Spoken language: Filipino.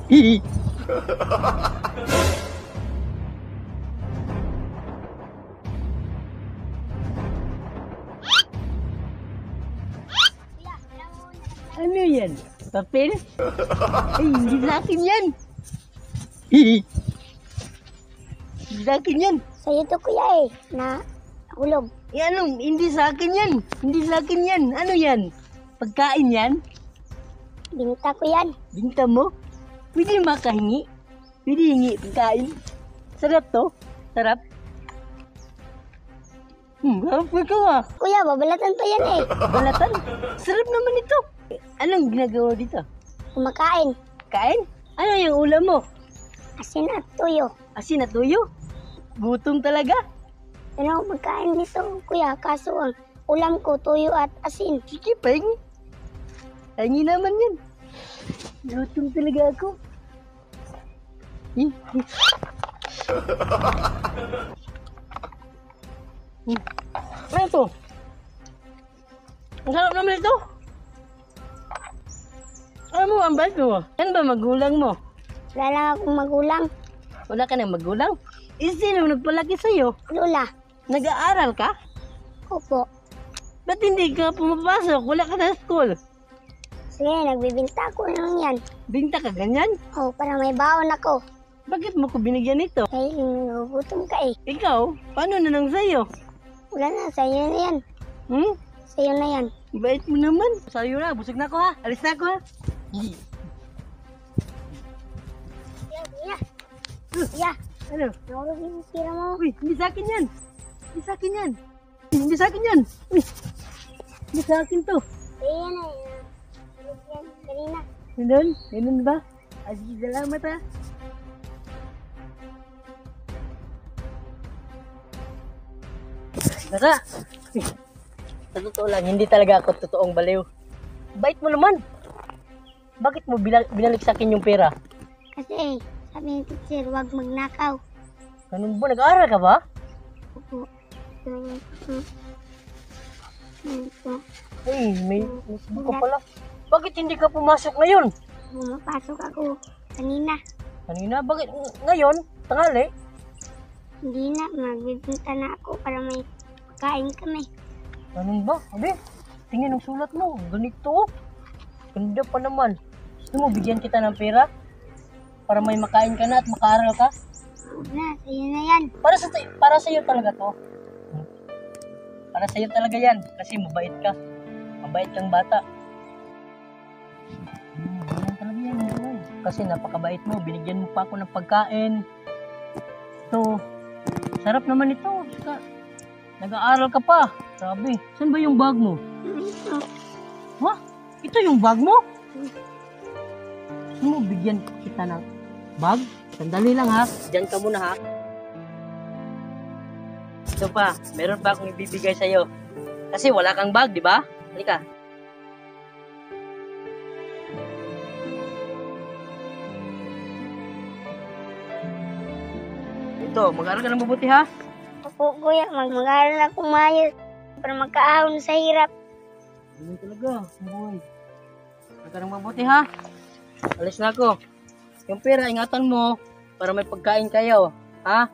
Hihi. Ano yan? Papel? Ay, hindi sa akin yan. Hihi. Hindi sa akin yan. Sa'yo to kuya eh, na hulog. Ano? Hindi sa akin yan. Hindi sa akin yan. Ano yan? Pagkain yan? Binta ko yan. Binta mo? Pwede makahingi? Pwede hingi pagkain? Sarap to? Sarap? Harap ka nga. Kuya, babalatan pa yan eh. Balatan? Sarap naman ito. Anong ginagawa dito? Kumakain. Kain? Ano yung ulam mo? Asin at tuyo. Asin at tuyo? Gutom talaga? Ano ako magkain dito kuya, kaso ang ulam ko tuyo at asin. Sige, pahingi. Pahingi naman yan. Gutom talaga ako. Ano ito? Ang sarap naman ito. Ano mo, ang bait mo? Yan ba magulang mo? Wala lang akong magulang. Wala ka nang magulang? Sino nagpalaki sa'yo? Lola. Nag-aaral ka? Opo. Ba't hindi ka pumapasok? Wala ka sa school. Sige, nagbibinta ko lang yan. Binta ka ganyan? Oh, para may baon ako. Bakit mo ko binigyan ito? Dahil nagugutom ka eh. Ikaw? Paano na lang sa'yo? Wala na, sa'yo na yan. Sa'yo na yan. Bait mo naman. Sa'yo na, busog na ako ha. Alis na ako ha. Kuya. Kuya. Ano? Nahulog yung tira mo. Uy, hindi sa akin yan. Hindi sa akin yan. Hindi sa akin yan. Uy, hindi sa akin to. Ayan na yan. Nahulog yan kanina. Ganun? Ganun ba? Ay, salamat ha. Nasa, sa totoo lang, hindi talaga ako totoong baliw. Bait mo naman. Bakit mo binalik sa akin yung pera? Kasi sabi ni teacher, huwag magnakaw. Ganun ba? Nag-aaral ka ba? Opo. Ay, may Facebook ka pala. Bakit hindi ka pumasok ngayon? Pumapasok ako kanina. Kanina? Bakit ngayon? Tanghali? Hindi na, magbibinta na ako para may kain kami. Ganun ba? Abi, tingin ang sulat mo. Ganito. Ganda pa naman. Gusto mo, bigyan kita ng pera? Para may makain ka na at makaaral ka? Huwag na, sa'yo na yan. Para sa iyo talaga to. Para sa iyo talaga yan. Kasi mabait ka. Mabait kang bata. Ganyan talaga yan. Ganyan. Kasi napakabait mo. Binigyan mo pa ako ng pagkain. Ito. Sarap naman ito. Saka, nag-aaral ka pa. Sabi. Saan ba yung bag mo? Ito. Ha? Ito yung bag mo? Gusto mo bigyan kita ng bag? Sandali lang ha. Diyan ka muna ha. Ito pa, meron pa akong ibibigay sa'yo. Kasi wala kang bag, di ba? Halika. Ito, mag-aaral ka ng mabuti ha. Opo kuya, mag-aaral akong maayos para magkaahon sa hirap. Ganun talaga, boy. Mag-aaral ka ng mabuti ha. Alis na ako. Yung pera, ingatan mo para may pagkain kayo. Ha?